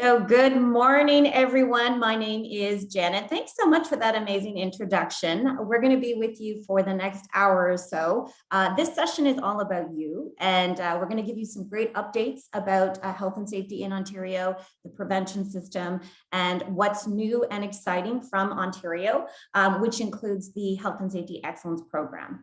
So good morning, everyone. My name is Janet. Thanks so much for that amazing introduction. We're going to be with you for the next hour or so. This session is all about you, and we're going to give you some great updates about health and safety in Ontario, the prevention system, and what's new and exciting from Ontario, which includes the Health and Safety Excellence Program.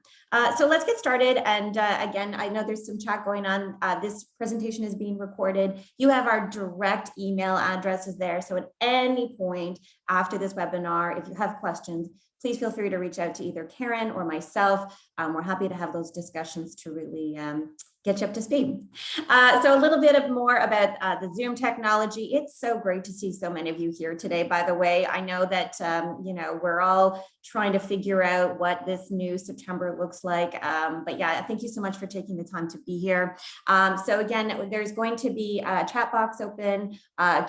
So let's get started. And again, I know there's some chat going on. This presentation is being recorded. You have our direct email addresses there. So at any point after this webinar, if you have questions, please feel free to reach out to either Karen or myself. We're happy to have those discussions to really get you up to speed. So a little bit more about the Zoom technology. It's so great to see so many of you here today, by the way. I know that, we're all trying to figure out what this new September looks like. But yeah, thank you so much for taking the time to be here. So again, there's going to be a chat box open,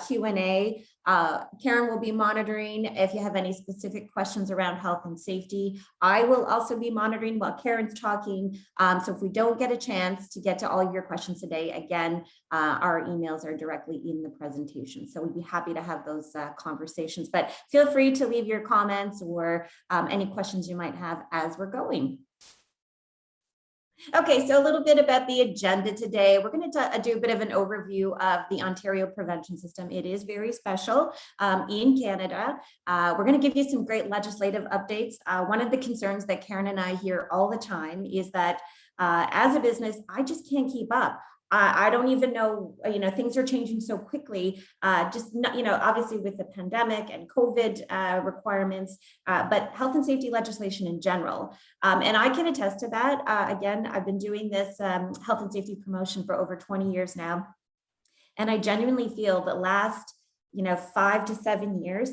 Q&A. Karen will be monitoring if you have any specific questions around health and safety. I will also be monitoring while Karen's talking. So if we don't get a chance to get to all your questions today, again, our emails are directly in the presentation. So we'd be happy to have those conversations, but feel free to leave your comments or any questions you might have as we're going. Okay, so a little bit about the agenda today. We're going to do a bit of an overview of the Ontario prevention system. It is very special in Canada. We're going to give you some great legislative updates. One of the concerns that Karen and I hear all the time is that as a business, I just can't keep up. I don't even know, things are changing so quickly, obviously with the pandemic and COVID requirements, but health and safety legislation in general. And I can attest to that. Again, I've been doing this health and safety promotion for over 20 years now. And I genuinely feel the last, 5 to 7 years,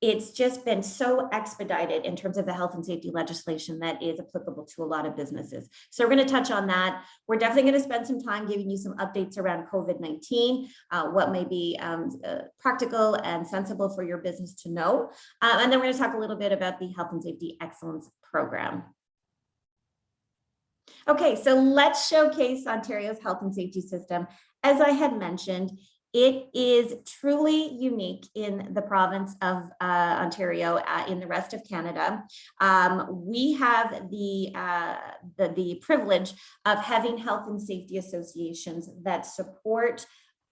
it's just been so expedited in terms of the health and safety legislation that is applicable to a lot of businesses. So we're going to touch on that. We're definitely going to spend some time giving you some updates around COVID-19, what may be practical and sensible for your business to know. And then we're going to talk a little bit about the Health and Safety Excellence Program. Okay, so let's showcase Ontario's health and safety system. As I had mentioned, it is truly unique in the province of Ontario, in the rest of Canada. We have the privilege of having health and safety associations that support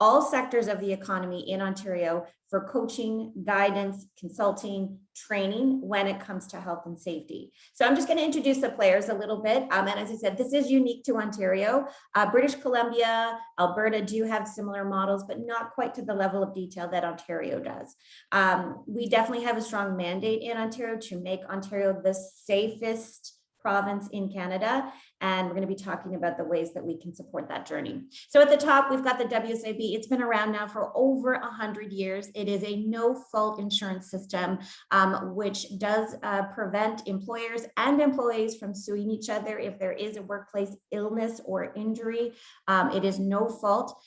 all sectors of the economy in Ontario for coaching, guidance, consulting, training when it comes to health and safety. So I'm just going to introduce the players a little bit. And as I said, this is unique to Ontario. British Columbia, Alberta do have similar models, but not quite to the level of detail that Ontario does. We definitely have a strong mandate in Ontario to make Ontario the safest province in Canada. And we're going to be talking about the ways that we can support that journey. So at the top, we've got the WSIB. It's been around now for over 100 years. It is a no-fault insurance system, which does prevent employers and employees from suing each other if there is a workplace illness or injury. It is no fault.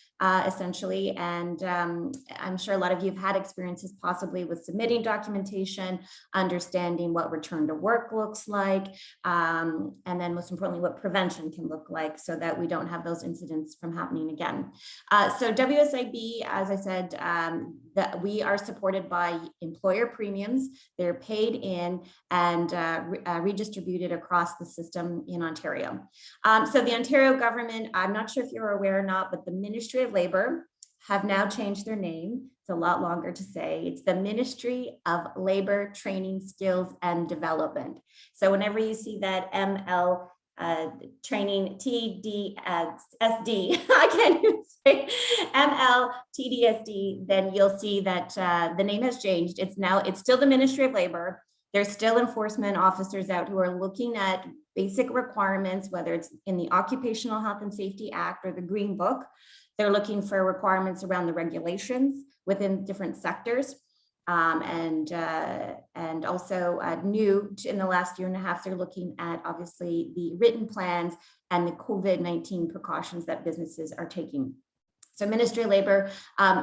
Essentially. And I'm sure a lot of you have had experiences possibly with submitting documentation, understanding what return to work looks like, and then most importantly, what prevention can look like so that we don't have those incidents from happening again. So WSIB, as I said, that we are supported by employer premiums. They're paid in and redistributed across the system in Ontario. So the Ontario government, I'm not sure if you're aware or not, but the Ministry of Labor have now changed their name. It's a lot longer to say. It's the Ministry of Labor, Training, Skills and Development. So whenever you see that ML training TDSD, I can't even say MLTDSD, then you'll see that the name has changed. It's still the Ministry of Labor. There's still enforcement officers out who are looking at basic requirements, whether it's in the Occupational Health and Safety Act or the Green Book. They're looking for requirements around the regulations within different sectors. And also new in the last year and a half, they're looking at obviously the written plans and the COVID-19 precautions that businesses are taking. So Ministry of Labor,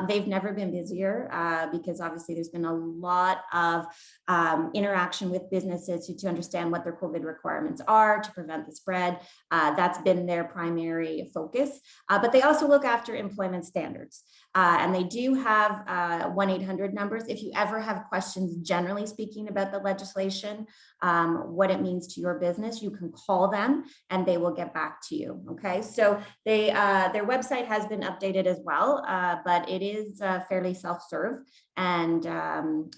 they've never been busier because obviously there's been a lot of interaction with businesses to understand what their COVID requirements are to prevent the spread. That's been their primary focus, but they also look after employment standards. And they do have 1-800 numbers. If you ever have questions, generally speaking, about the legislation, what it means to your business, you can call them and they will get back to you. Okay, so their website has been updated as well, but it is fairly self-serve. And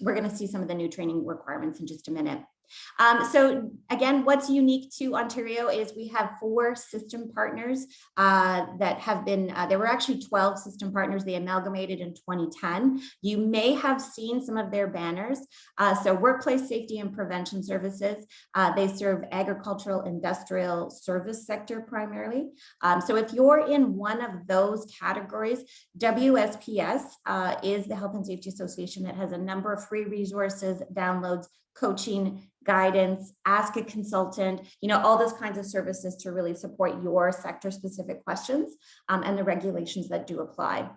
we're going to see some of the new training requirements in just a minute. So again, what's unique to Ontario is we have 4 system partners that have been, there were actually 12 system partners. They amalgamated in 2010. You may have seen some of their banners. So Workplace Safety and Prevention Services, they serve agricultural, industrial, service sector primarily. So if you're in one of those categories, WSPS is the Health and Safety Association that has a number of free resources, downloads, coaching, guidance, ask a consultant, all those kinds of services to really support your sector specific questions and the regulations that do apply.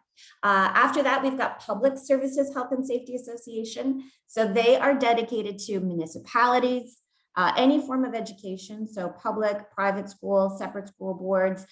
After that, we've got Public Services Health and Safety Association. So they are dedicated to municipalities, any form of education, so public, private school, separate school boards,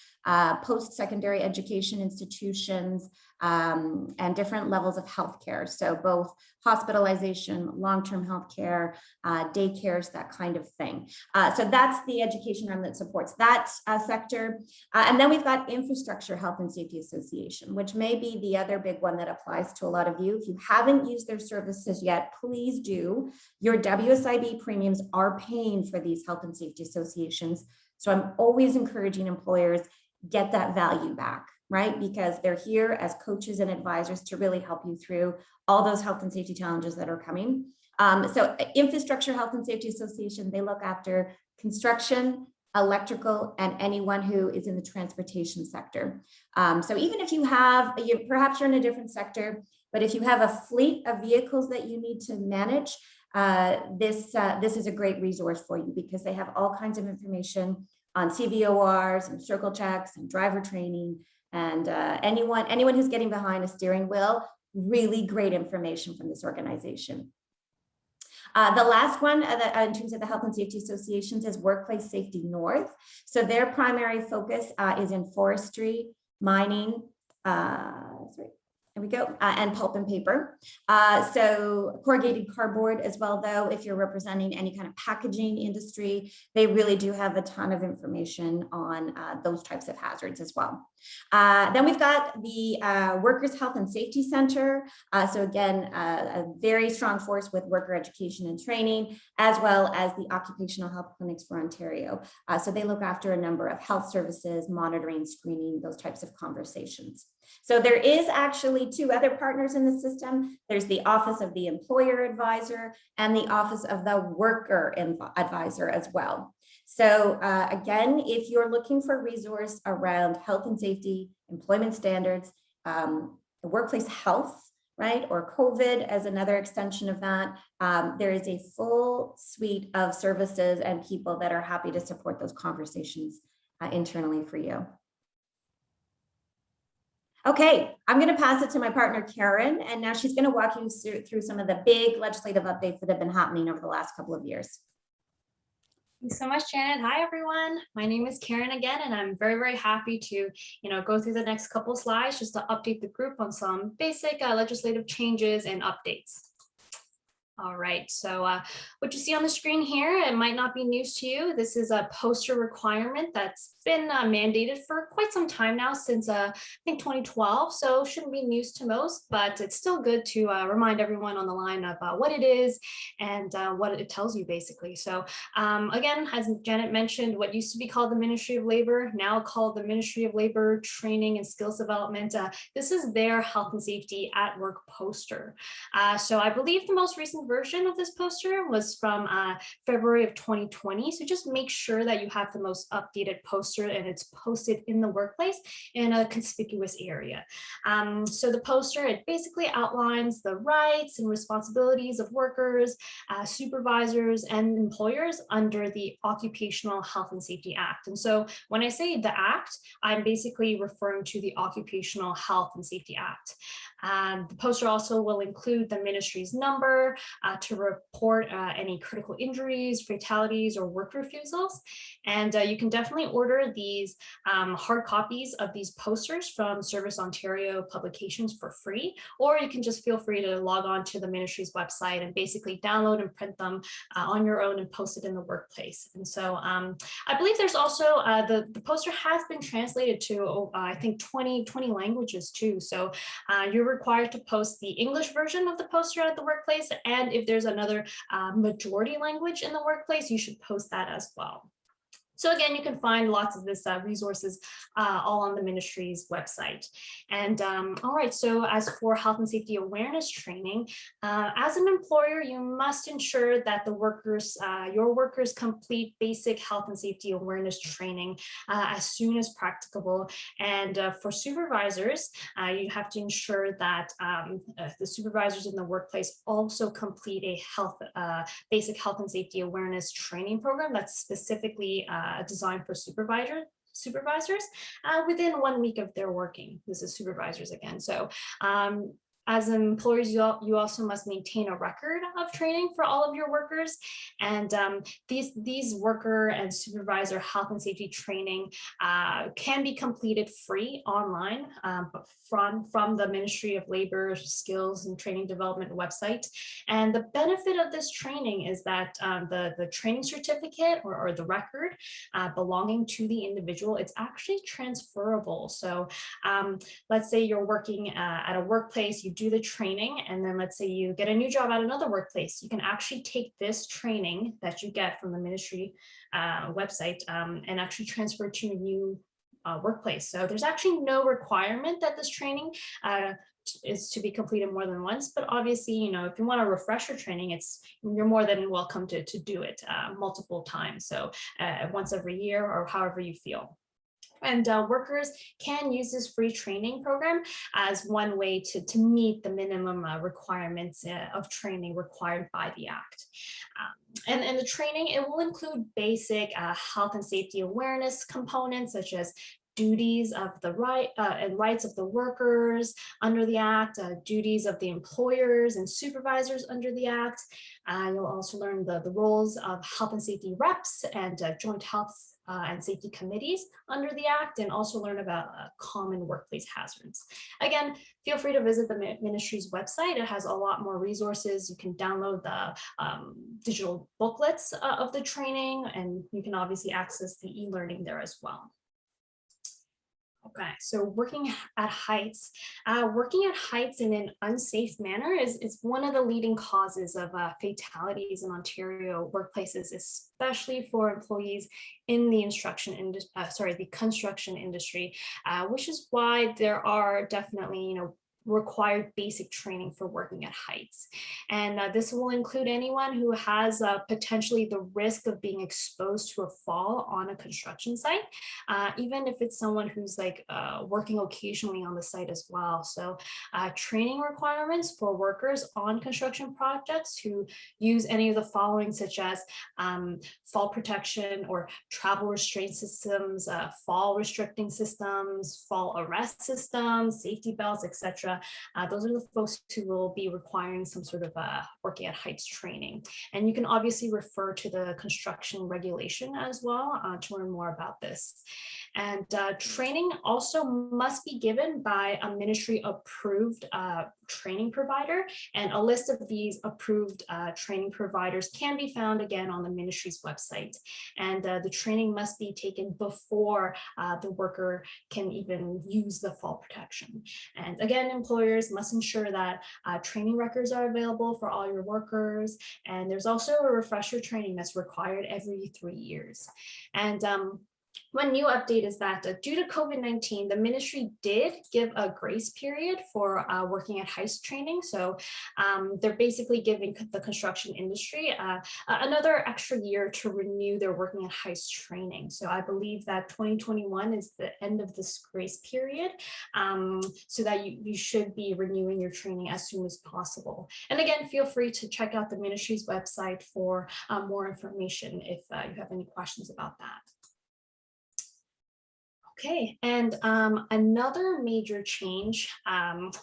post-secondary education institutions, and different levels of healthcare. So both hospitalization, long-term healthcare, daycares, that kind of thing. So that's the education arm that supports that sector. And then we've got Infrastructure Health and Safety Association, which may be the other big one that applies to a lot of you. If you haven't used their services yet, please do. Your WSIB premiums are paying for these health and safety associations. So I'm always encouraging employers, get that value back, right? Because they're here as coaches and advisors to really help you through all those health and safety challenges that are coming. So Infrastructure Health and Safety Association, they look after construction, electrical, and anyone who is in the transportation sector. So even if you have, perhaps you're in a different sector, but if you have a fleet of vehicles that you need to manage, this is a great resource for you because they have all kinds of information on CVORs and circle checks and driver training. And anyone who's getting behind a steering wheel, really great information from this organization. The last one in terms of the health and safety associations is Workplace Safety North. So their primary focus is in forestry, mining, there we go, and pulp and paper. So corrugated cardboard as well, though, if you're representing any kind of packaging industry, they really do have a ton of information on those types of hazards as well. Then we've got the Workers' Health and Safety Center. So again, a very strong force with worker education and training, as well as the Occupational Health Clinics for Ontario. So they look after a number of health services, monitoring, screening, those types of conversations. So there is actually 2 other partners in the system. There's the Office of the Employer Advisor and the Office of the Worker Advisor as well. So again, if you're looking for a resource around health and safety, employment standards, the workplace health, right, or COVID as another extension of that, there is a full suite of services and people that are happy to support those conversations internally for you. Okay, I'm going to pass it to my partner, Karen, and now she's going to walk you through some of the big legislative updates that have been happening over the last couple of years. Thanks so much, Janet. Hi, everyone. My name is Karen again, and I'm very, very happy to, go through the next couple slides just to update the group on some basic legislative changes and updates. All right, so what you see on the screen here, it might not be news to you. This is a poster requirement that's been mandated for quite some time now, since I think 2012, so shouldn't be news to most, but it's still good to remind everyone on the line about what it is and what it tells you basically. So again, as Janet mentioned, what used to be called the Ministry of Labor, now called the Ministry of Labor Training and Skills Development. This is their health and safety at work poster. So I believe the most recent version of this poster was from February of 2020. So just make sure that you have the most updated poster and it's posted in the workplace in a conspicuous area. So the poster, it basically outlines the rights and responsibilities of workers, supervisors, and employers under the Occupational Health and Safety Act. And so when I say the act, I'm basically referring to the Occupational Health and Safety Act. The poster also will include the ministry's number to report any critical injuries, fatalities, or work refusals. And you can definitely order these hard copies of these posters from Service Ontario Publications for free, or you can just feel free to log on to the ministry's website and basically download and print them on your own and post it in the workplace. And so I believe there's also the poster has been translated to I think 20 languages too. So you're required to post the English version of the poster at the workplace, and if there's another majority language in the workplace, you should post that as well. So again, you can find lots of this resources all on the ministry's website. And all right, so as for health and safety awareness training, as an employer, you must ensure that the workers, your workers complete basic health and safety awareness training as soon as practicable. And for supervisors, you have to ensure that the supervisors in the workplace also complete a basic health and safety awareness training program that's specifically designed for supervisors within 1 week of their working. This is supervisors again. So as employers, you also must maintain a record of training for all of your workers. And these worker and supervisor health and safety training can be completed free online from the Ministry of Labor, Skills and Training Development website. And the benefit of this training is that the training certificate or the record belonging to the individual, it's actually transferable. So let's say you're working at a workplace, you do the training, and then let's say you get a new job at another workplace. You can actually take this training that you get from the ministry website and actually transfer to a new workplace. So there's actually no requirement that this training is to be completed more than once, but obviously, you know, if you want a refresher training, you're more than welcome to do it multiple times. So once every year or however you feel. And workers can use this free training program as one way to meet the minimum requirements of training required by the Act. And the training, it will include basic health and safety awareness components, such as duties of the and rights of the workers under the Act, duties of the employers and supervisors under the Act. You'll also learn the roles of health and safety reps and joint health and safety committees under the Act, and also learn about common workplace hazards. Again, feel free to visit the ministry's website. It has a lot more resources. You can download the digital booklets of the training, and you can obviously access the e-learning there as well. Okay, so working at heights. Working at heights in an unsafe manner is one of the leading causes of fatalities in Ontario workplaces, especially for employees in the construction industry, which is why there are definitely, required basic training for working at heights. And this will include anyone who has potentially the risk of being exposed to a fall on a construction site, even if it's someone who's working occasionally on the site as well. So training requirements for workers on construction projects who use any of the following, such as fall protection or travel restraint systems, fall restricting systems, fall arrest systems, safety belts, etc. Those are the folks who will be requiring some sort of working at heights training. And you can obviously refer to the construction regulation as well to learn more about this. And training also must be given by a ministry approved training provider, and a list of these approved training providers can be found again on the ministry's website. And the training must be taken before the worker can even use the fall protection. And again, employers must ensure that training records are available for all your workers. And there's also a refresher training that's required every 3 years. And one new update is that due to COVID-19, the ministry did give a grace period for working at heights training. So they're basically giving the construction industry another extra year to renew their working at heights training. So I believe that 2021 is the end of this grace period, so that you should be renewing your training as soon as possible. And again, feel free to check out the ministry's website for more information if you have any questions about that. Okay, and another major change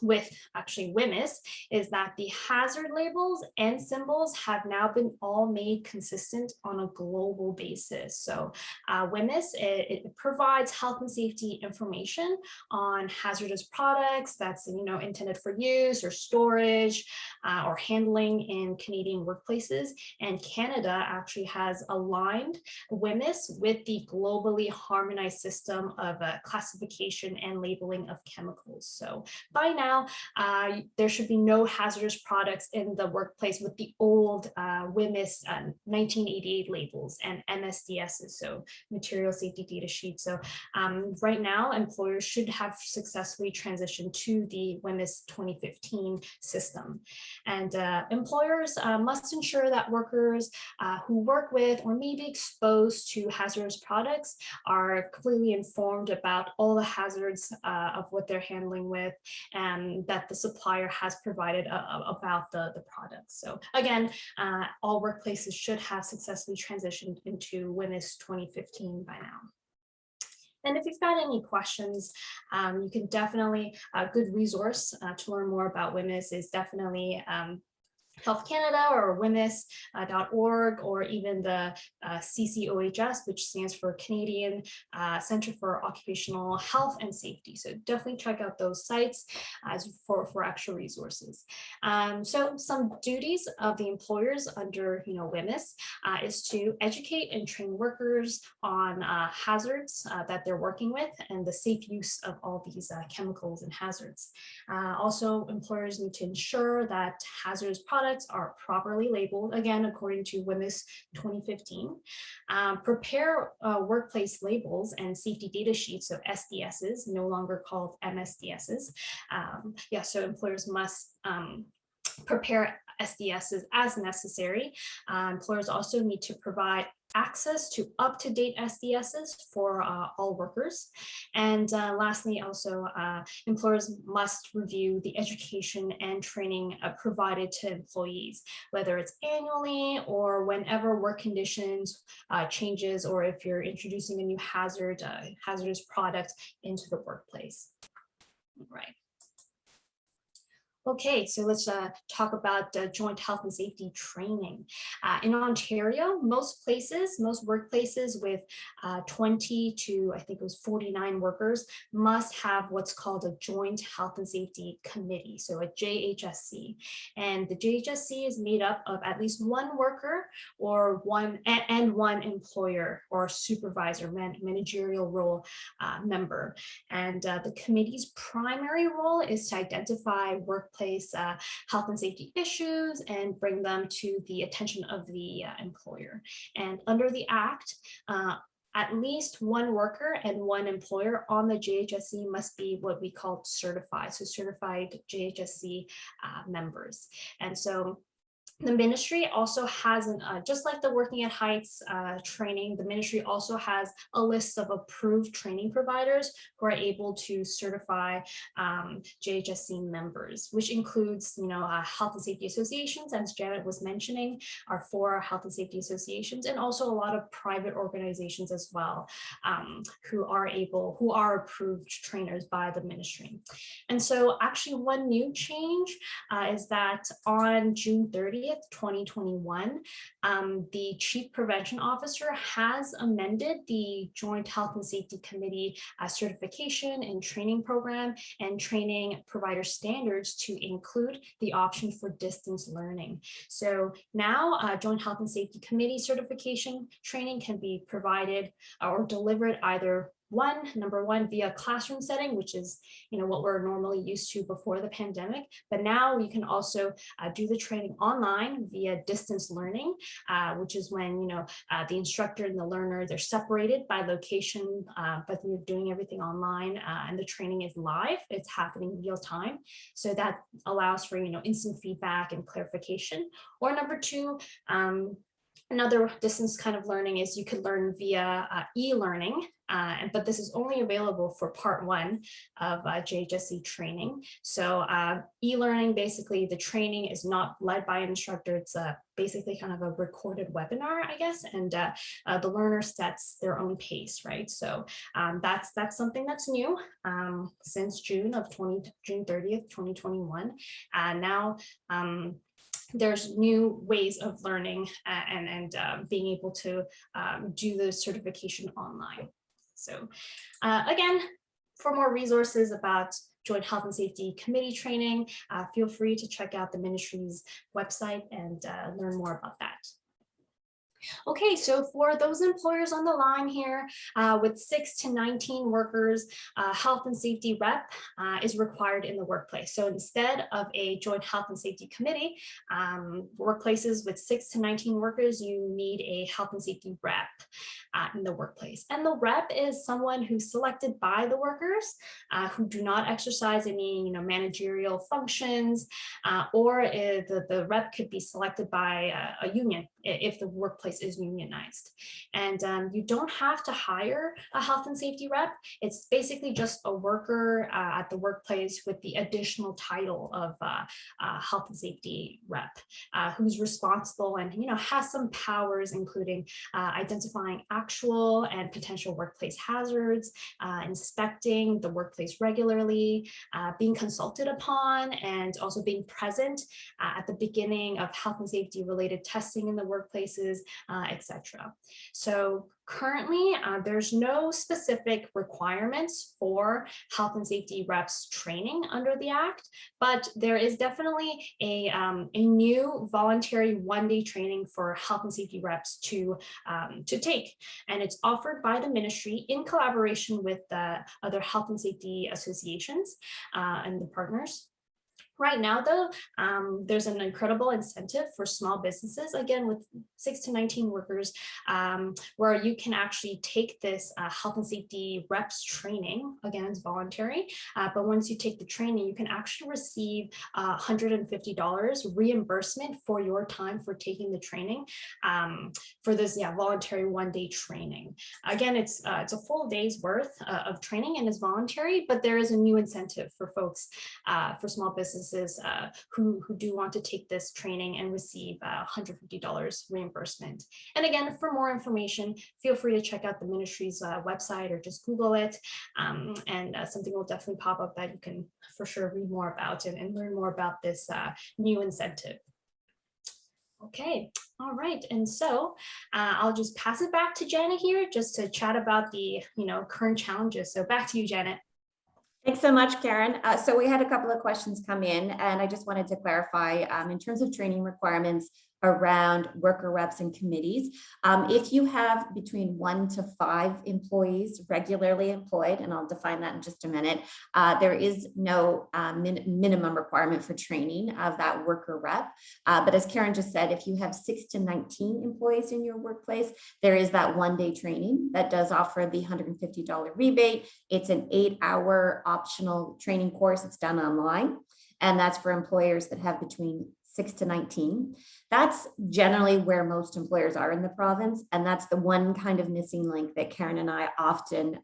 with actually WMIS is that the hazard labels and symbols have now been all made consistent on a global basis. So WMIS, it provides health and safety information on hazardous products that's intended for use or storage or handling in Canadian workplaces. And Canada actually has aligned WMIS with the globally harmonized system of classification and labeling of chemicals. So by now, there should be no hazardous products in the workplace with the old WMIS 1988 labels and MSDSs, so material safety data sheets. So right now, employers should have successfully transitioned to the WMIS 2015 system. And employers must ensure that workers who work with or may be exposed to hazardous products are clearly informed about all the hazards of what they're handling with, and that the supplier has provided about the products. So again, all workplaces should have successfully transitioned into WMIS 2015 by now. And if you've got any questions, you can definitely, a good resource to learn more about WMIS is definitely Health Canada or WMIS.org, or even the CCOHS, which stands for Canadian Centre for Occupational Health and Safety. So definitely check out those sites for extra resources. So some duties of the employers under WMIS is to educate and train workers on hazards that they're working with and the safe use of all these chemicals and hazards. Also, employers need to ensure that hazardous products are properly labeled, again, according to WMIS 2015. Prepare workplace labels and safety data sheets, so SDSs, no longer called MSDSs. So employers must prepare SDSs as necessary. Employers also need to provide access to up-to-date SDSs for all workers. And lastly, also, employers must review the education and training provided to employees, whether it's annually or whenever work conditions changes, or if you're introducing a new hazardous product into the workplace. Right. Okay, so let's talk about joint health and safety training. In Ontario, most workplaces with 20 to, I think it was 49 workers must have what's called a joint health and safety committee, so a JHSC. And the JHSC is made up of at least one worker or one employer or supervisor, managerial role member. And the committee's primary role is to identify workplace health and safety issues and bring them to the attention of the employer. And under the Act, at least one worker and one employer on the JHSC must be what we call certified, so certified JHSC members. And so the ministry also has, just like the Working at Heights training, the ministry also has a list of approved training providers who are able to certify JHSC members, which includes, health and safety associations, as Janet was mentioning, our 4 health and safety associations, and also a lot of private organizations as well, who are approved trainers by the ministry. And so actually one new change is that on June 30th, 2021, the Chief Prevention Officer has amended the Joint Health and Safety Committee certification and training program and training provider standards to include the option for distance learning. So now Joint Health and Safety Committee certification training can be provided or delivered either number one, via classroom setting, which is what we're normally used to before the pandemic. But now you can also do the training online via distance learning, which is when the instructor and the learner, they're separated by location, but you're doing everything online, and the training is live. It's happening real time, so that allows for instant feedback and clarification. Or number two, Another distance kind of learning is you could learn via e-learning, but this is only available for part 1 of JHSC training. So e-learning, basically the training is not led by an instructor. It's basically kind of a recorded webinar, I guess, and the learner sets their own pace, right? So that's something that's new since June 30th, 2021. Now there's new ways of learning and being able to do the certification online. So again, for more resources about Joint Health and Safety Committee training, feel free to check out the ministry's website and learn more about that. Okay, so for those employers on the line here with 6 to 19 workers, health and safety rep is required in the workplace. So instead of a joint health and safety committee, workplaces with 6 to 19 workers, you need a health and safety rep in the workplace. And the rep is someone who's selected by the workers who do not exercise any managerial functions, or the rep could be selected by a union if the workplace is unionized. And you don't have to hire a health and safety rep. It's basically just a worker at the workplace with the additional title of health and safety rep, who's responsible and has some powers, including identifying actual and potential workplace hazards, inspecting the workplace regularly, being consulted upon, and also being present at the beginning of health and safety related testing in the workplaces, etc. So currently, there's no specific requirements for health and safety reps training under the Act, but there is definitely a new voluntary one-day training for health and safety reps to take, and it's offered by the ministry in collaboration with other health and safety associations and the partners. Right now, though, there's an incredible incentive for small businesses, again, with 6 to 19 workers, where you can actually take this health and safety reps training. Again, it's voluntary, but once you take the training, you can actually receive $150 reimbursement for your time for taking the training for this voluntary one-day training. Again, it's a full day's worth of training and is voluntary, but there is a new incentive for folks, for small businesses who do want to take this training and receive $150 reimbursement. And again, for more information, feel free to check out the ministry's website or just Google it, and something will definitely pop up that you can for sure read more about and learn more about this new incentive. Okay, all right, and so I'll just pass it back to Janet here just to chat about the current challenges. So back to you, Janet. Thanks so much, Karen. So we had a couple of questions come in, and I just wanted to clarify in terms of training requirements around worker reps and committees. If you have between 1 to 5 employees regularly employed, and I'll define that in just a minute, there is no minimum requirement for training of that worker rep. But as Karen just said, if you have 6 to 19 employees in your workplace, there is that one-day training that does offer the $150 rebate. It's an 8-hour optional training course. It's done online, and that's for employers that have between 6 to 19. That's generally where most employers are in the province. And that's the one kind of missing link that Karen and I often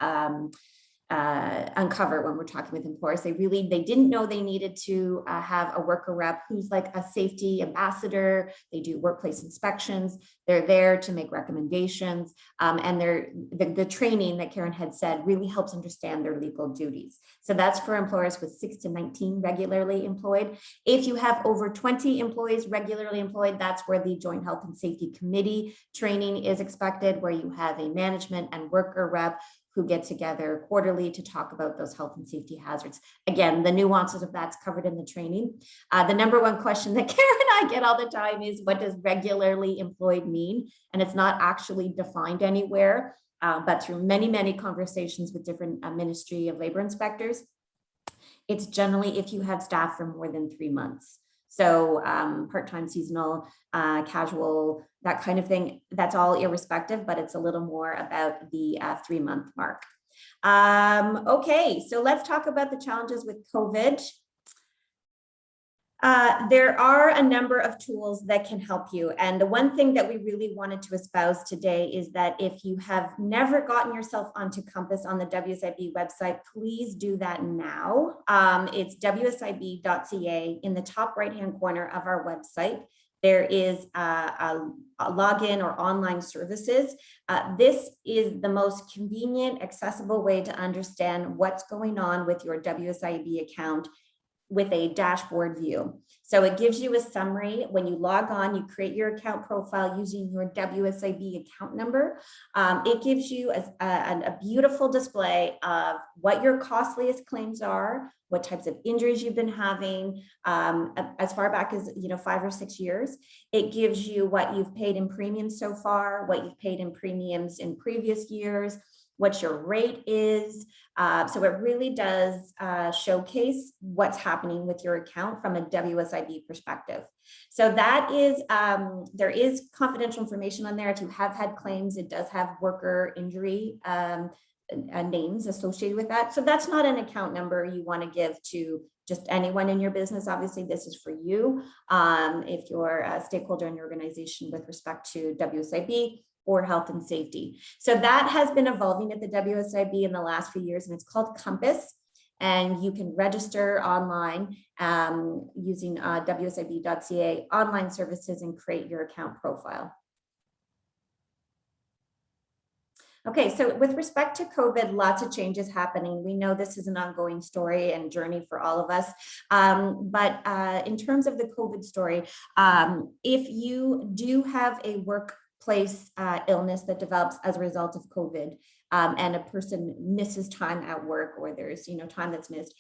uncover when we're talking with employers. They didn't know they needed to have a worker rep who's like a safety ambassador. They do workplace inspections. They're there to make recommendations. And the training that Karen had said really helps understand their legal duties. So that's for employers with 6 to 19 regularly employed. If you have over 20 employees regularly employed, that's where the Joint Health and Safety Committee training is expected, where you have a management and worker rep who get together quarterly to talk about those health and safety hazards. Again, the nuances of that's covered in the training. The number one question that Karen and I get all the time is, what does regularly employed mean? And it's not actually defined anywhere, but through many, many conversations with different Ministry of Labor inspectors, it's generally if you have staff for more than 3 months. So part-time, seasonal, casual, that kind of thing, that's all irrespective, but it's a little more about the 3-month mark. Okay, so let's talk about the challenges with COVID. There are a number of tools that can help you. And the one thing that we really wanted to espouse today is that if you have never gotten yourself onto Compass on the WSIB website, please do that now. It's wsib.ca. In the top right-hand corner of our website, there is a login or online services. This is the most convenient, accessible way to understand what's going on with your WSIB account with a dashboard view. So it gives you a summary. When you log on, you create your account profile using your WSIB account number. It gives you a beautiful display of what your costliest claims are, what types of injuries you've been having, as far back as 5 or 6 years. It gives you what you've paid in premiums so far, what you've paid in premiums in previous years, what your rate is. So it really does showcase what's happening with your account from a WSIB perspective. So that is, there is confidential information on there. If you have had claims, it does have worker injury names associated with that. So that's not an account number you want to give to just anyone in your business. Obviously, this is for you if you're a stakeholder in your organization with respect to WSIB or health and safety. So that has been evolving at the WSIB in the last few years, and it's called Compass. And you can register online using wsib.ca online services and create your account profile. Okay, so with respect to COVID, lots of changes happening. We know this is an ongoing story and journey for all of us. But in terms of the COVID story, if you do have a workplace illness that develops as a result of COVID, and a person misses time at work, or there's time that's missed,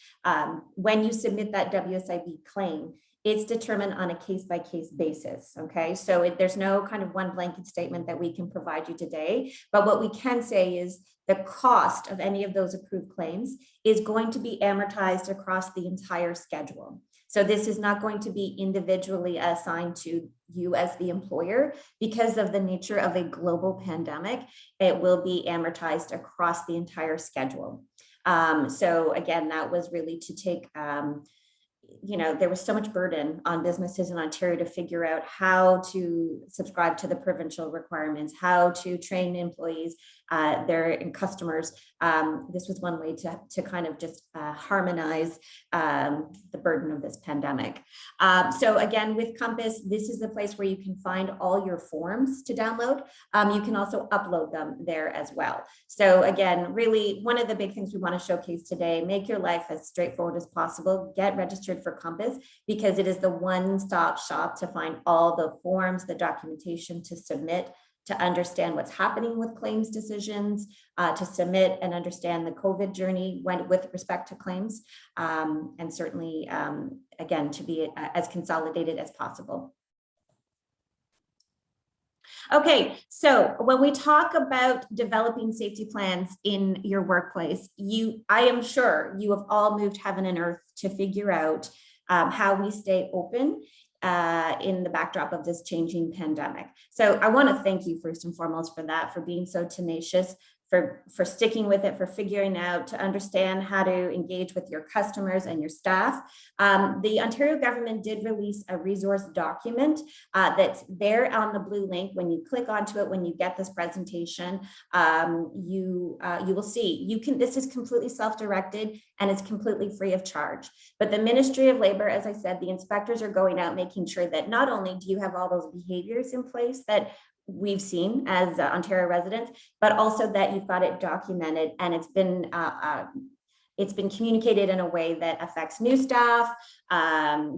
when you submit that WSIB claim, it's determined on a case-by-case basis, okay? So there's no kind of one blanket statement that we can provide you today, but what we can say is the cost of any of those approved claims is going to be amortized across the entire schedule. So this is not going to be individually assigned to you as the employer. Because of the nature of a global pandemic, it will be amortized across the entire schedule. So again, that was really to take there was so much burden on businesses in Ontario to figure out how to subscribe to the provincial requirements, how to train employees, their customers. This was one way to kind of just harmonize the burden of this pandemic. So again, with Compass, this is the place where you can find all your forms to download. You can also upload them there as well. So again, really one of the big things we want to showcase today, make your life as straightforward as possible, get registered for Compass, because it is the one-stop shop to find all the forms, the documentation to submit, to understand what's happening with claims decisions, to submit and understand the COVID journey with respect to claims, and certainly, again, to be as consolidated as possible. Okay, so when we talk about developing safety plans in your workplace, I am sure you have all moved heaven and earth to figure out how we stay open in the backdrop of this changing pandemic. So I want to thank you first and foremost for that, for being so tenacious, for sticking with it, for figuring out to understand how to engage with your customers and your staff. The Ontario government did release a resource document that's there on the blue link. When you click onto it, when you get this presentation, you will see this is completely self-directed and it's completely free of charge. But the Ministry of Labor, as I said, the inspectors are going out making sure that not only do you have all those behaviors in place that we've seen as Ontario residents, but also that you've got it documented and it's been communicated in a way that affects new staff,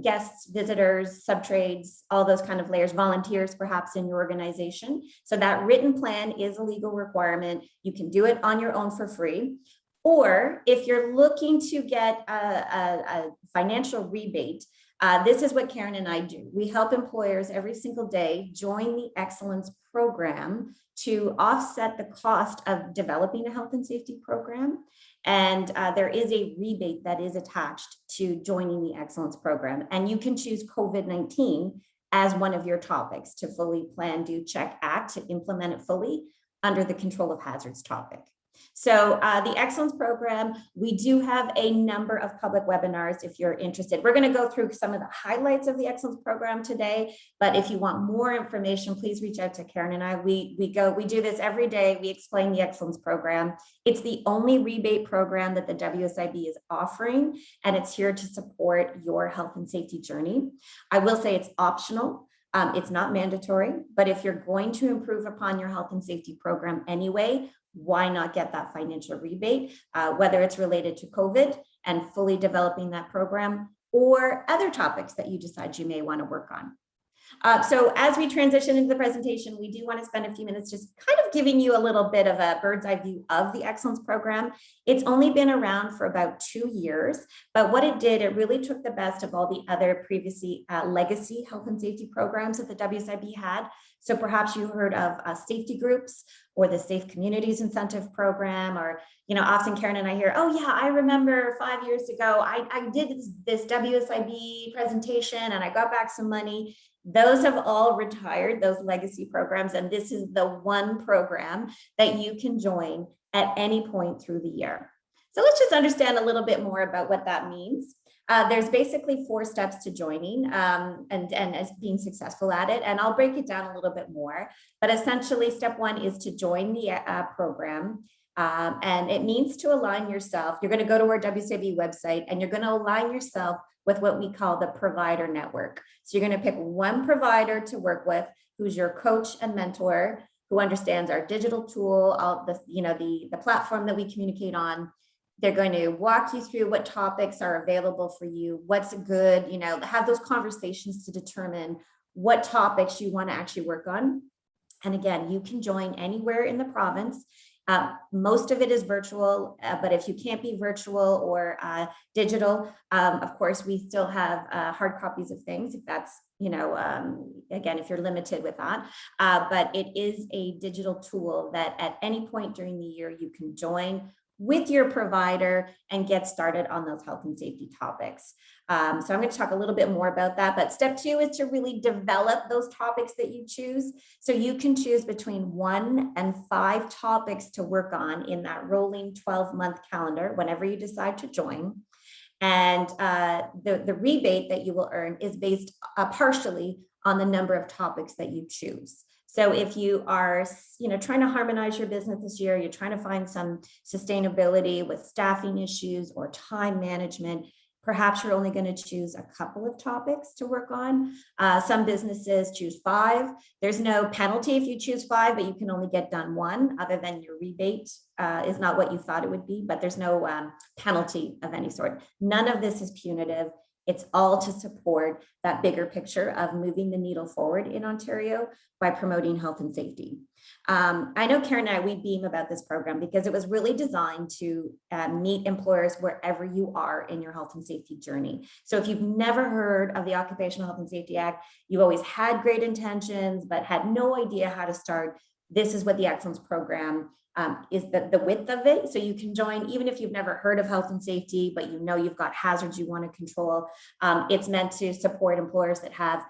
guests, visitors, subtrades, all those kind of layers, volunteers perhaps in your organization. So that written plan is a legal requirement. You can do it on your own for free. Or if you're looking to get a financial rebate, this is what Karen and I do. We help employers every single day join the Excellence Program to offset the cost of developing a health and safety program. And there is a rebate that is attached to joining the Excellence Program. And you can choose COVID-19 as one of your topics to fully plan, do, check, act, to implement it fully under the control of hazards topic. So the Excellence Program, we do have a number of public webinars if you're interested. We're going to go through some of the highlights of the Excellence Program today, but if you want more information, please reach out to Karen and I. We do this every day. We explain the Excellence Program. It's the only rebate program that the WSIB is offering, and it's here to support your health and safety journey. I will say it's optional. It's not mandatory, but if you're going to improve upon your health and safety program anyway, why not get that financial rebate, whether it's related to COVID and fully developing that program or other topics that you decide you may want to work on. So as we transition into the presentation, we do want to spend a few minutes just kind of giving you a little bit of a bird's eye view of the Excellence Program. It's only been around for about 2 years, but what it did, it really took the best of all the other previously legacy health and safety programs that the WSIB had. So perhaps you heard of safety groups or the Safe Communities Incentive Program, or, often Karen and I hear, oh yeah, I remember 5 years ago, I did this WSIB presentation and I got back some money. Those have all retired, those legacy programs, and this is the one program that you can join at any point through the year. So let's just understand a little bit more about what that means. There's basically 4 steps to joining and as being successful at it, and I'll break it down a little bit more. But essentially, step 1 is to join the program. And it means to align yourself. You're going to go to our WCB website and you're going to align yourself with what we call the provider network. So you're going to pick one provider to work with who's your coach and mentor, who understands our digital tool, all the, the platform that we communicate on. They're going to walk you through what topics are available for you, what's good, have those conversations to determine what topics you want to actually work on. And again, you can join anywhere in the province. Most of it is virtual, but if you can't be virtual or digital, of course, we still have hard copies of things if that's, again, if you're limited with that. But it is a digital tool that at any point during the year, you can join with your provider and get started on those health and safety topics. So I'm going to talk a little bit more about that, but step 2 is to really develop those topics that you choose. So you can choose between 1 and 5 topics to work on in that rolling 12-month calendar whenever you decide to join. And the rebate that you will earn is based partially on the number of topics that you choose. So if you are, trying to harmonize your business this year, you're trying to find some sustainability with staffing issues or time management, perhaps you're only going to choose a couple of topics to work on. Some businesses choose 5. There's no penalty if you choose 5, but you can only get done 1, other than your rebate is not what you thought it would be, but there's no penalty of any sort. None of this is punitive. It's all to support that bigger picture of moving the needle forward in Ontario by promoting health and safety. I know Karen and I, we beam about this program because it was really designed to meet employers wherever you are in your health and safety journey. So if you've never heard of the Occupational Health and Safety Act, you always had great intentions, but had no idea how to start. This is what the Excellence Program is the width of it. So you can join even if you've never heard of health and safety, but you've got hazards you want to control. It's meant to support employers that have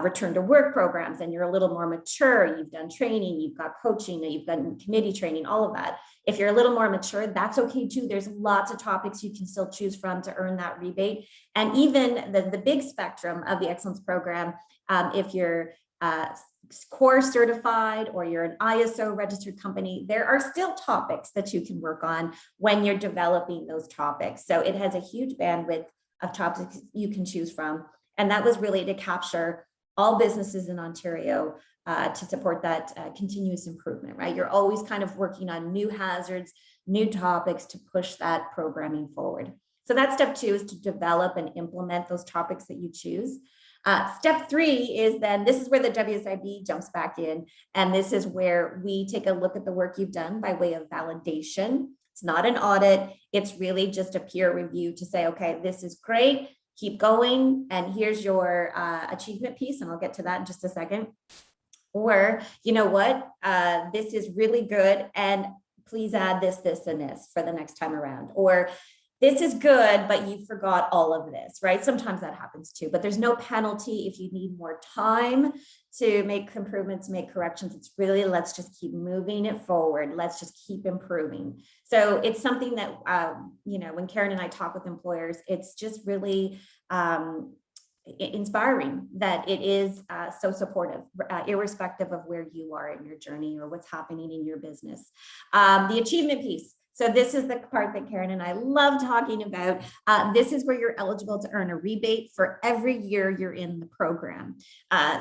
return to work programs and you're a little more mature, you've done training, you've got coaching, you've done committee training, all of that. If you're a little more mature, that's okay too. There's lots of topics you can still choose from to earn that rebate. And even the big spectrum of the Excellence Program, if you're core certified or you're an ISO registered company, there are still topics that you can work on when you're developing those topics. So it has a huge bandwidth of topics you can choose from. And that was really to capture all businesses in Ontario to support that continuous improvement, right? You're always kind of working on new hazards, new topics to push that programming forward. So that's step 2, is to develop and implement those topics that you choose. Step 3 is then, this is where the WSIB jumps back in. And this is where we take a look at the work you've done by way of validation. It's not an audit. It's really just a peer review to say, okay, this is great. Keep going. And here's your achievement piece. And I'll get to that in just a second. Or, you know what, this is really good. And please add this, this, and this for the next time around. Or this is good, but you forgot all of this, right? Sometimes that happens too, but there's no penalty if you need more time to make improvements, make corrections. It's really, let's just keep moving it forward. Let's just keep improving. So it's something that, when Karen and I talk with employers, it's just really inspiring that it is so supportive, irrespective of where you are in your journey or what's happening in your business. The achievement piece. So this is the part that Karen and I love talking about. This is where you're eligible to earn a rebate for every year you're in the program.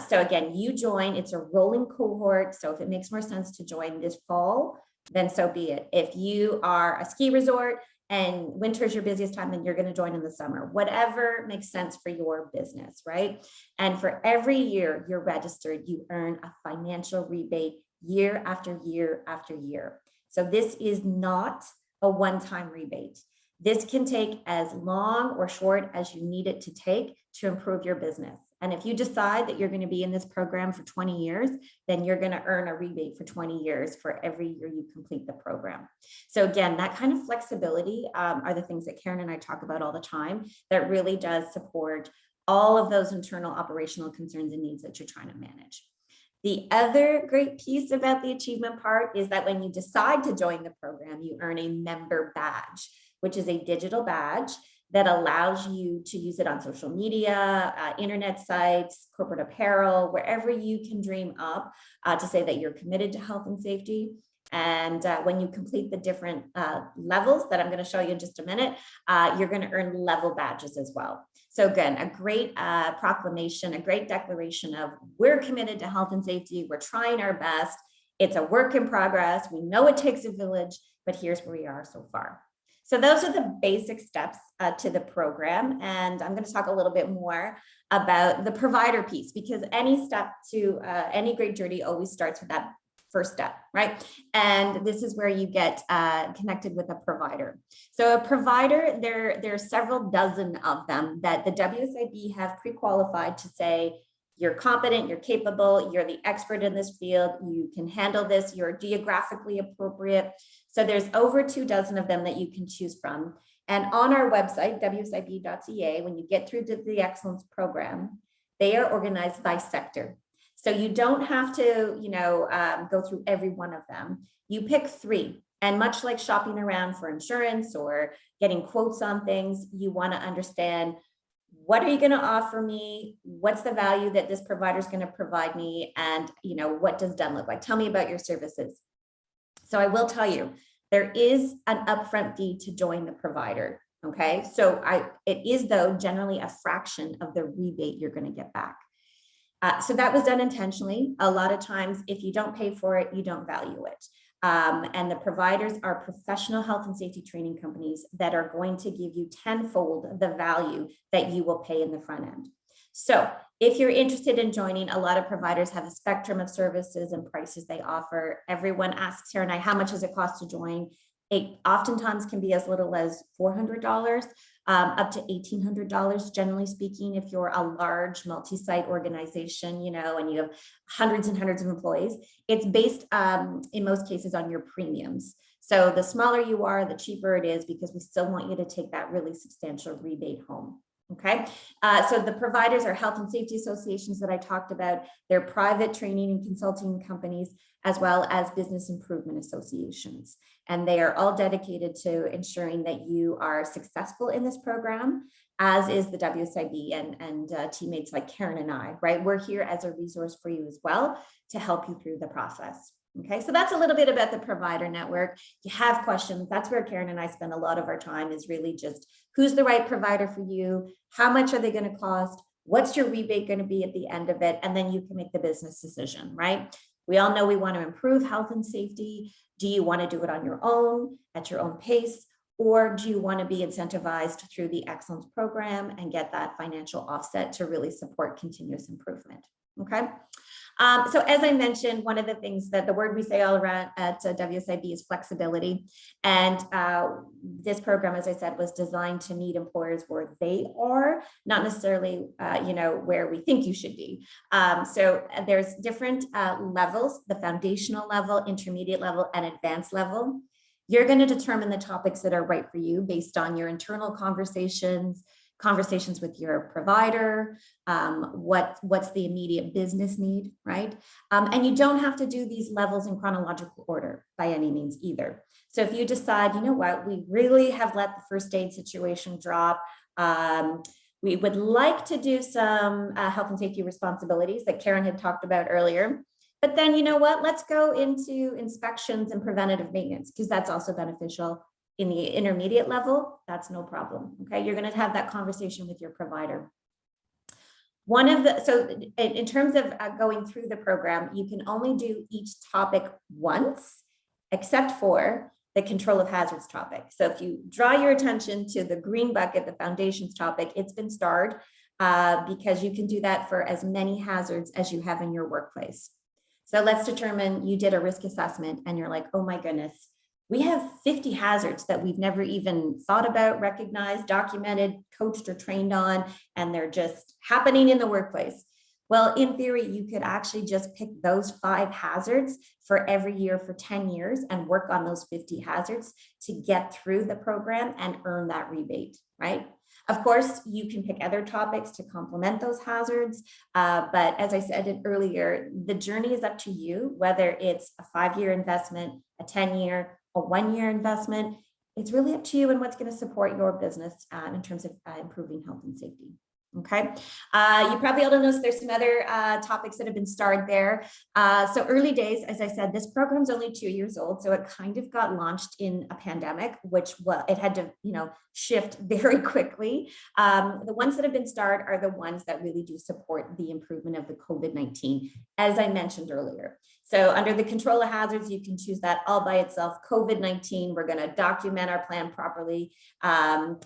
So again, you join, it's a rolling cohort. So if it makes more sense to join this fall, then so be it. If you are a ski resort and winter is your busiest time, then you're going to join in the summer, whatever makes sense for your business, right? And for every year you're registered, you earn a financial rebate year after year after year. So this is not a one-time rebate. This can take as long or short as you need it to take to improve your business. And if you decide that you're going to be in this program for 20 years, then you're going to earn a rebate for 20 years for every year you complete the program. So again, that kind of flexibility are the things that Karen and I talk about all the time that really does support all of those internal operational concerns and needs that you're trying to manage. The other great piece about the achievement part is that when you decide to join the program, you earn a member badge, which is a digital badge that allows you to use it on social media, internet sites, corporate apparel, wherever you can dream up to say that you're committed to health and safety. And when you complete the different levels that I'm going to show you in just a minute, you're going to earn level badges as well. So again, a great proclamation, a great declaration of we're committed to health and safety. We're trying our best. It's a work in progress. We know it takes a village, but here's where we are so far. So those are the basic steps to the program. And I'm going to talk a little bit more about the provider piece, because any step to any great journey always starts with that first step, right? And this is where you get connected with a provider. So a provider, there are several dozen of them that the WSIB have pre-qualified to say, you're competent, you're capable, you're the expert in this field, you can handle this, you're geographically appropriate. So there's over 24 of them that you can choose from. And on our website, wsib.ca, when you get through to the Excellence Program, they are organized by sector. So you don't have to, go through every one of them. You pick 3. And much like shopping around for insurance or getting quotes on things, you want to understand, what are you going to offer me? What's the value that this provider is going to provide me? And, what does done look like? Tell me about your services. So I will tell you, there is an upfront fee to join the provider. Okay. So it is, though, generally a fraction of the rebate you're going to get back. So that was done intentionally. A lot of times, if you don't pay for it, you don't value it. And the providers are professional health and safety training companies that are going to give you tenfold the value that you will pay in the front end. So if you're interested in joining, a lot of providers have a spectrum of services and prices they offer. Everyone asks here and I, how much does it cost to join? It oftentimes can be as little as $400. Up to $1,800, generally speaking, if you're a large multi-site organization, and you have hundreds and hundreds of employees. It's based in most cases on your premiums. So the smaller you are, the cheaper it is, because we still want you to take that really substantial rebate home. Okay, so the providers are health and safety associations that I talked about. They're private training and consulting companies, as well as business improvement associations. And they are all dedicated to ensuring that you are successful in this program, as is the WSIB and teammates like Karen and I, right? We're here as a resource for you as well to help you through the process. Okay, so that's a little bit about the provider network. If you have questions, that's where Karen and I spend a lot of our time, is really just who's the right provider for you? How much are they going to cost? What's your rebate going to be at the end of it? And then you can make the business decision, right? We all know we want to improve health and safety. Do you want to do it on your own, at your own pace? Or do you want to be incentivized through the Excellence Program and get that financial offset to really support continuous improvement? Okay. So as I mentioned, one of the things that the word we say all around at WSIB is flexibility. And this program, as I said, was designed to meet employers where they are, not necessarily, where we think you should be. So there's different levels: the foundational level, intermediate level, and advanced level. You're going to determine the topics that are right for you based on your internal conversations with your provider, what's the immediate business need, right? And you don't have to do these levels in chronological order by any means either. So if you decide, you know what, we really have let the first aid situation drop, we would like to do some health and safety responsibilities that Karen had talked about earlier. But then, you know what, let's go into inspections and preventative maintenance, because that's also beneficial. In the intermediate level, that's no problem. Okay, you're going to have that conversation with your provider. So in terms of going through the program, you can only do each topic once, except for the control of hazards topic. So if you draw your attention to the green bucket, the foundations topic, it's been starred because you can do that for as many hazards as you have in your workplace. So let's determine you did a risk assessment and you're like, oh my goodness, we have 50 hazards that we've never even thought about, recognized, documented, coached, or trained on, and they're just happening in the workplace. Well, in theory, you could actually just pick those 5 hazards for every year for 10 years and work on those 50 hazards to get through the program and earn that rebate, right? Of course, you can pick other topics to complement those hazards. But as I said earlier, the journey is up to you, whether it's a 5-year investment, a 10-year, a 1-year investment. It's really up to you and what's going to support your business in terms of improving health and safety. Okay, you probably also noticed there's some other topics that have been starred there. So early days, as I said, this program's only 2 years old, so it kind of got launched in a pandemic, which it had to, shift very quickly. The ones that have been starred are the ones that really do support the improvement of the COVID-19, as I mentioned earlier. So under the control of hazards, you can choose that all by itself. COVID-19, we're going to document our plan properly and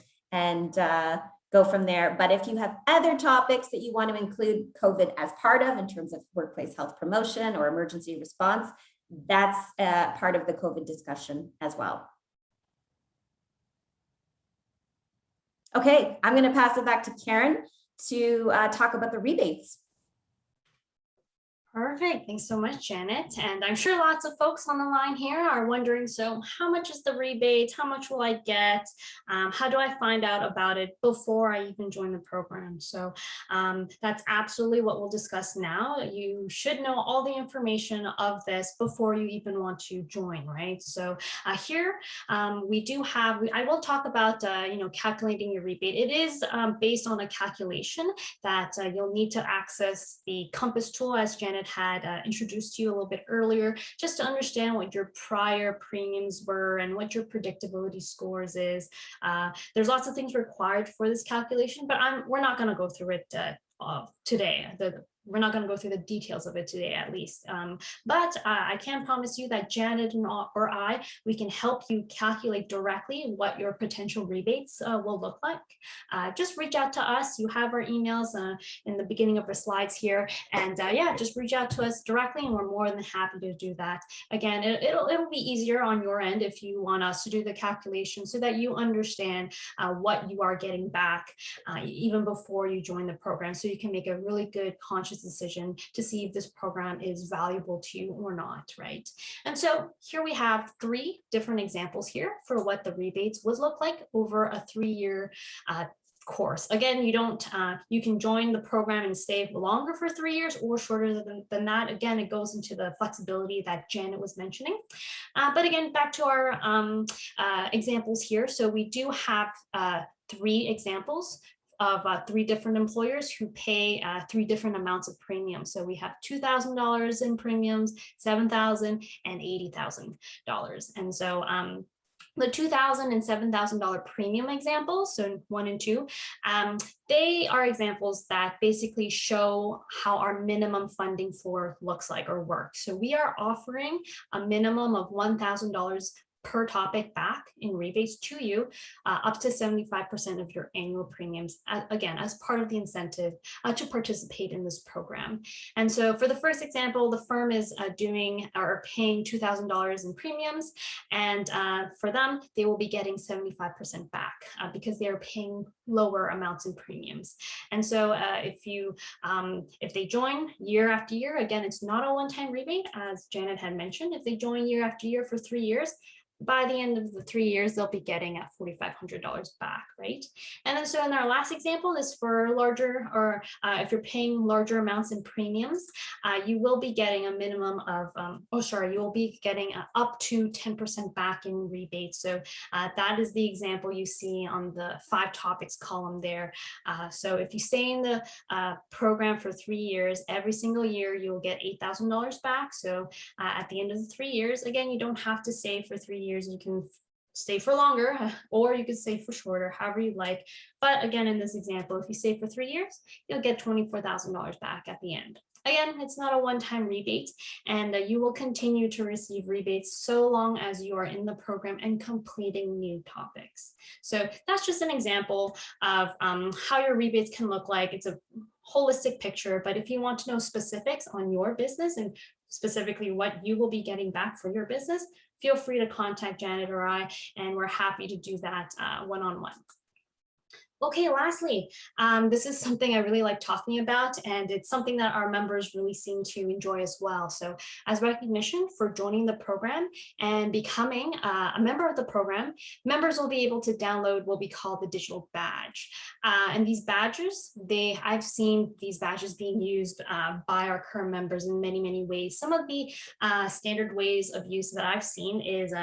go from there. But if you have other topics that you want to include COVID as part of in terms of workplace health promotion or emergency response, that's part of the COVID discussion as well. Okay, I'm going to pass it back to Karen to talk about the rebates. Perfect. Thanks so much, Janet. And I'm sure lots of folks on the line here are wondering, so how much is the rebate? How much will I get? How do I find out about it before I even join the program? So that's absolutely what we'll discuss now. You should know all the information of this before you even want to join, right? So here we do have, I will talk about, calculating your rebate. It is based on a calculation that you'll need to access the Compass tool, as Janet had introduced to you a little bit earlier, just to understand what your prior premiums were and what your predictability scores is. There's lots of things required for this calculation, but we're not going to go through it today. We're not going to go through the details of it today, at least. But I can promise you that Janet or I, we can help you calculate directly what your potential rebates will look like. Just reach out to us. You have our emails in the beginning of our slides here. And yeah, just reach out to us directly and we're more than happy to do that. Again, it'll be easier on your end if you want us to do the calculation so that you understand what you are getting back even before you join the program. So you can make a really good conscious decision to see if this program is valuable to you or not, right? And so here we have 3 different examples here for what the rebates would look like over a 3-year course. Again, you can join the program and stay longer for 3 years or shorter than that. Again, it goes into the flexibility that Janet was mentioning. But again, back to our examples here. So we do have 3 examples of 3 different employers who pay 3 different amounts of premium. So we have $2,000 in premiums, $7,000, and $80,000. And so the $2,000 and $7,000 premium examples, so 1 and 2, they are examples that basically show how our minimum funding floor looks like or works. So we are offering a minimum of $1,000 per topic back in rebates to you, up to 75% of your annual premiums, again, as part of the incentive to participate in this program. And so for the first example, the firm is paying $2,000 in premiums, and for them, they will be getting 75% back because they are paying lower amounts in premiums. And so if they join year after year, again, it's not a one-time rebate, as Janet had mentioned. If they join year after year for 3 years, by the end of the 3 years, they'll be getting at $4,500 back, right? And then so in our last example is for larger, or if you're paying larger amounts in premiums, you will be getting a minimum of, you will be getting up to 10% back in rebates. So that is the example you see on the 5 topics column there. So if you stay in the program for 3 years, every single year you will get $8,000 back. So at the end of the 3 years, again, you don't have to stay for 3 years. You can stay for longer, or you could stay for shorter, however you like. But again, in this example, if you stay for 3 years, you'll get $24,000 back at the end. Again, it's not a one-time rebate, and you will continue to receive rebates so long as you are in the program and completing new topics. So that's just an example of how your rebates can look like. It's a holistic picture, but if you want to know specifics on your business and specifically what you will be getting back for your business, feel free to contact Janet or I, and we're happy to do that one-on-one. Okay, lastly, this is something I really like talking about, and it's something that our members really seem to enjoy as well. So as recognition for joining the program and becoming a member of the program, members will be able to download what we call the digital badge. And these badges, I've seen these badges being used by our current members in many, many ways. Some of the standard ways of use that I've seen is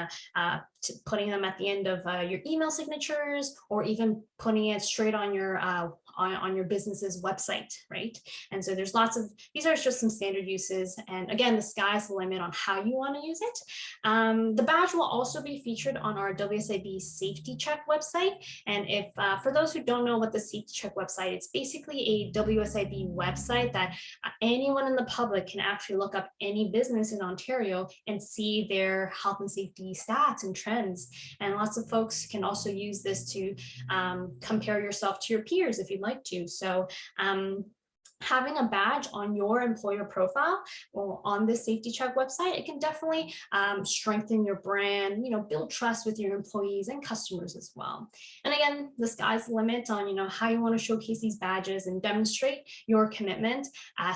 putting them at the end of your email signatures, or even putting it straight on your business's website, right? And so there's lots of, these are just some standard uses. And again, the sky's the limit on how you want to use it. The badge will also be featured on our WSIB Safety Check website. And if for those who don't know what the Safety Check website, it's basically a WSIB website that anyone in the public can actually look up any business in Ontario and see their health and safety stats and trends. And lots of folks can also use this to compare yourself to your peers if you'd like to. So having a badge on your employer profile or on the Safety Check website, it can definitely strengthen your brand, build trust with your employees and customers as well. And again, the sky's the limit on, how you want to showcase these badges and demonstrate your commitment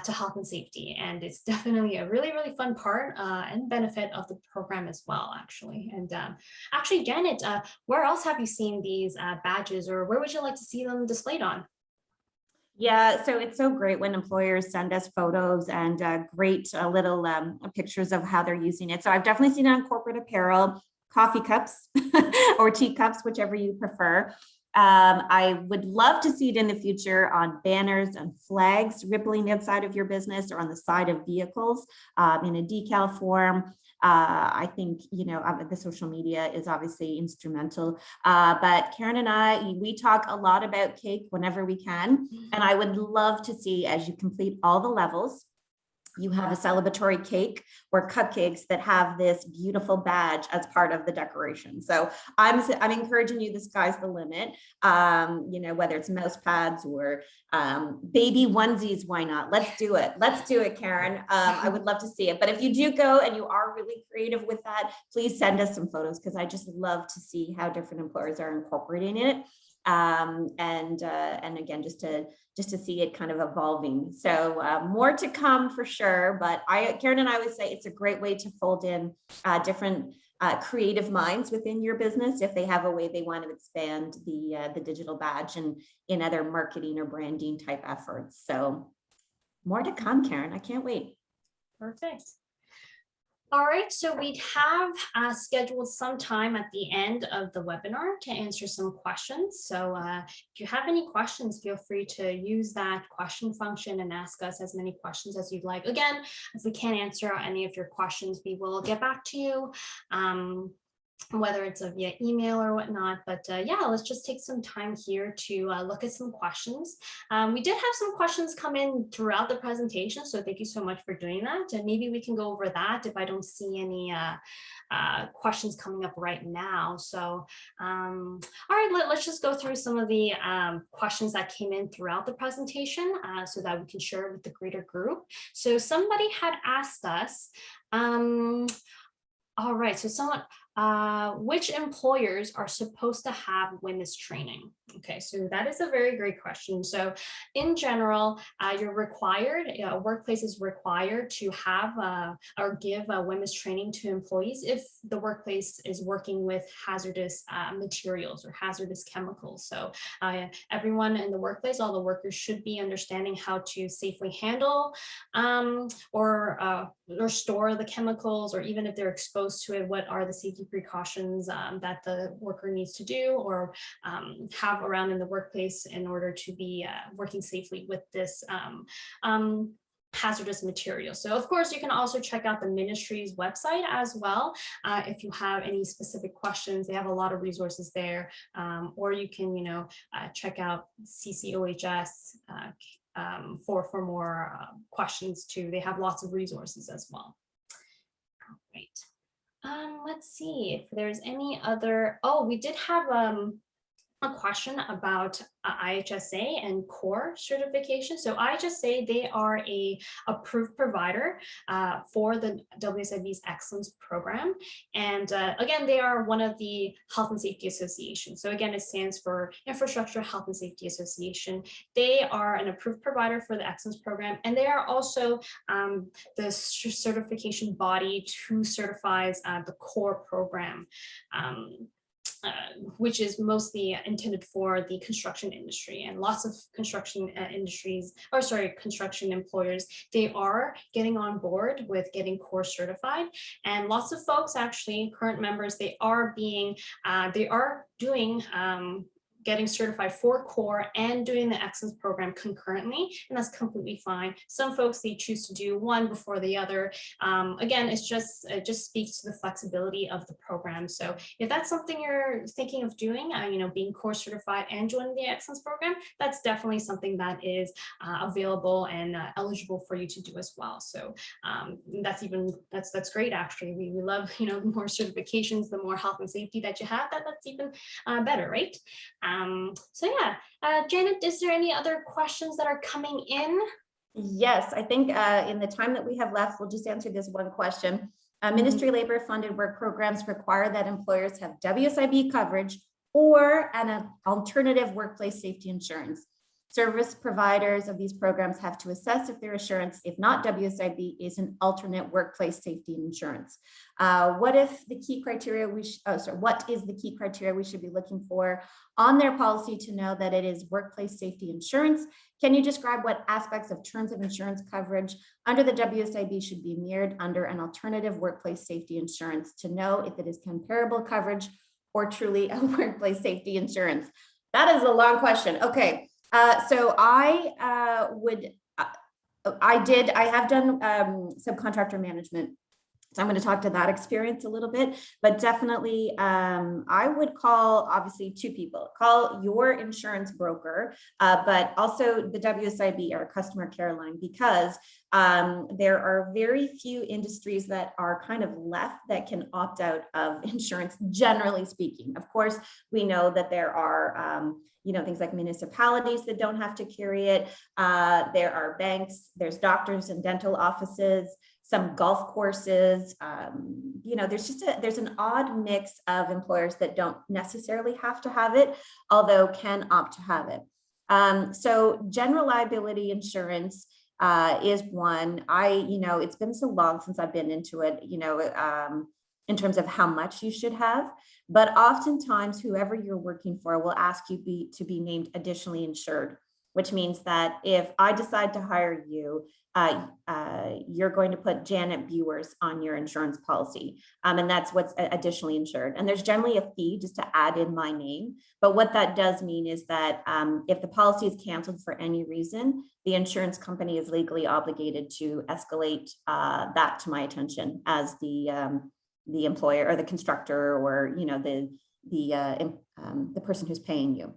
to health and safety. And it's definitely a really, really fun part and benefit of the program as well, actually. And actually, Janet, where else have you seen these badges, or where would you like to see them displayed on? Yeah, so it's so great when employers send us photos and great little pictures of how they're using it. So I've definitely seen it on corporate apparel, coffee cups or teacups, whichever you prefer. I would love to see it in the future on banners and flags rippling outside of your business, or on the side of vehicles in a decal form. I think, the social media is obviously instrumental, but Karen and I, we talk a lot about cake whenever we can. And I would love to see, as you complete all the levels, you have a celebratory cake or cupcakes that have this beautiful badge as part of the decoration. So I'm encouraging you, the sky's the limit. Whether it's mouse pads or baby onesies, why not? Let's do it. Let's do it, Karen. I would love to see it. But if you do go and you are really creative with that, please send us some photos, because I just love to see how different employers are incorporating it. And again, just to see it kind of evolving. So more to come for sure. But Karen and I would say it's a great way to fold in different creative minds within your business if they have a way they want to expand the digital badge and in other marketing or branding type efforts. So more to come, Karen. I can't wait. Perfect. All right, so we have scheduled some time at the end of the webinar to answer some questions. So if you have any questions, feel free to use that question function and ask us as many questions as you'd like. Again, if we can't answer any of your questions, we will get back to you, whether it's via email or whatnot. But yeah, let's just take some time here to look at some questions. We did have some questions come in throughout the presentation, so thank you so much for doing that. And maybe we can go over that if I don't see any questions coming up right now. So all right, let's just go through some of the questions that came in throughout the presentation so that we can share it with the greater group. So somebody had asked us, all right, so someone, which employers are supposed to have WHMIS training? Okay, so that is a very great question. So in general, you're required, a workplace is required to have or give WHMIS training to employees if the workplace is working with hazardous materials or hazardous chemicals. So everyone in the workplace, all the workers should be understanding how to safely handle or store the chemicals, or even if they're exposed to it, what are the safety precautions that the worker needs to do or have around in the workplace in order to be working safely with this hazardous material. So of course, you can also check out the ministry's website as well. If you have any specific questions, they have a lot of resources there. Or you can, check out CCOHS for more questions too. They have lots of resources as well. All right. Let's see if there's any other. Oh, we did have a question about IHSA and core certification. So IHSA, they are a approved provider for the WSIB's Excellence Program. And again, they are one of the Health and Safety Associations. So again, it stands for Infrastructure Health and Safety Association. They are an approved provider for the Excellence Program. And they are also the certification body who certifies the core program. Which is mostly intended for the construction industry, and lots of construction construction employers, they are getting on board with getting core certified. And lots of folks, actually current members, they are doing getting certified for core and doing the excellence program concurrently, and that's completely fine. Some folks, they choose to do one before the other. Again, it just speaks to the flexibility of the program. So if that's something you're thinking of doing, being core certified and joining the excellence program, that's definitely something that is available and eligible for you to do as well. So that's great. Actually, we love, the more certifications, the more health and safety that you have, that's even better, right? So yeah, Janet, is there any other questions that are coming in? Yes, I think in the time that we have left, we'll just answer this one question. Ministry labor funded work programs require that employers have WSIB coverage or an alternative workplace safety insurance. Service providers of these programs have to assess if their assurance, if not WSIB, is an alternate workplace safety insurance. What is the key criteria we should be looking for on their policy to know that it is workplace safety insurance? Can you describe what aspects of terms of insurance coverage under the WSIB should be mirrored under an alternative workplace safety insurance to know if it is comparable coverage or truly a workplace safety insurance? That is a long question. Okay. So I have done subcontractor management. So I'm going to talk to that experience a little bit, but definitely I would call, obviously, two people. Call your insurance broker, but also the WSIB or customer care line, because there are very few industries that are kind of left that can opt out of insurance, generally speaking. Of course, we know that there are things like municipalities that don't have to carry it. There are banks, there's doctors and dental offices, some golf courses. There's an odd mix of employers that don't necessarily have to have it, although can opt to have it. So general liability insurance is one. It's been so long since I've been into it, in terms of how much you should have, but oftentimes whoever you're working for will ask you to be named additionally insured, which means that if I decide to hire you, you're going to put Janet Bewers on your insurance policy. And that's what's additionally insured. And there's generally a fee just to add in my name. But what that does mean is that if the policy is canceled for any reason, the insurance company is legally obligated to escalate that to my attention as the employer or the constructor or the person who's paying you.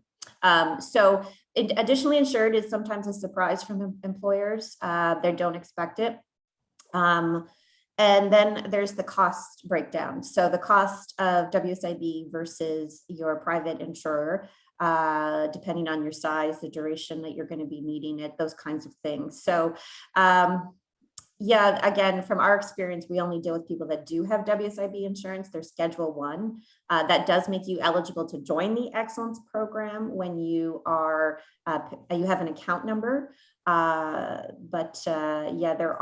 So additionally insured is sometimes a surprise from employers. They don't expect it. And then there's the cost breakdown. So the cost of WSIB versus your private insurer, depending on your size, the duration that you're going to be needing it, those kinds of things. So Yeah, again, from our experience, we only deal with people that do have WSIB insurance. They're Schedule 1. That does make you eligible to join the Excellence Program when you are you have an account number. Yeah, there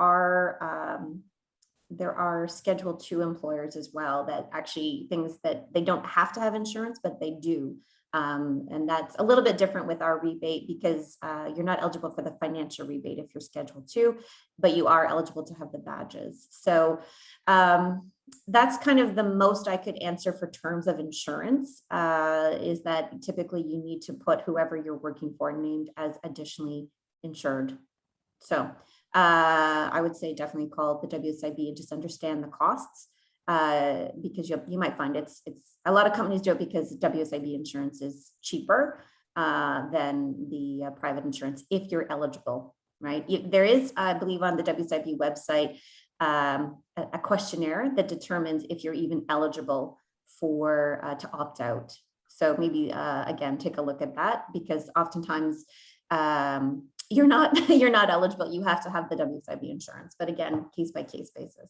are Schedule 2 employers as well that actually things that they don't have to have insurance, but they do. And that's a little bit different with our rebate because you're not eligible for the financial rebate if you're Schedule 2, but you are eligible to have the badges. So that's kind of the most I could answer for terms of insurance, is that typically you need to put whoever you're working for named as additionally insured. So I would say definitely call the WSIB and just understand the costs, because you might find it's a lot of companies do it because WSIB insurance is cheaper than the private insurance if you're eligible, right? There is, I believe, on the WSIB website a questionnaire that determines if you're even eligible for to opt out. So maybe again, take a look at that, because oftentimes you're not eligible. You have to have the WSIB insurance, but again, case by case basis.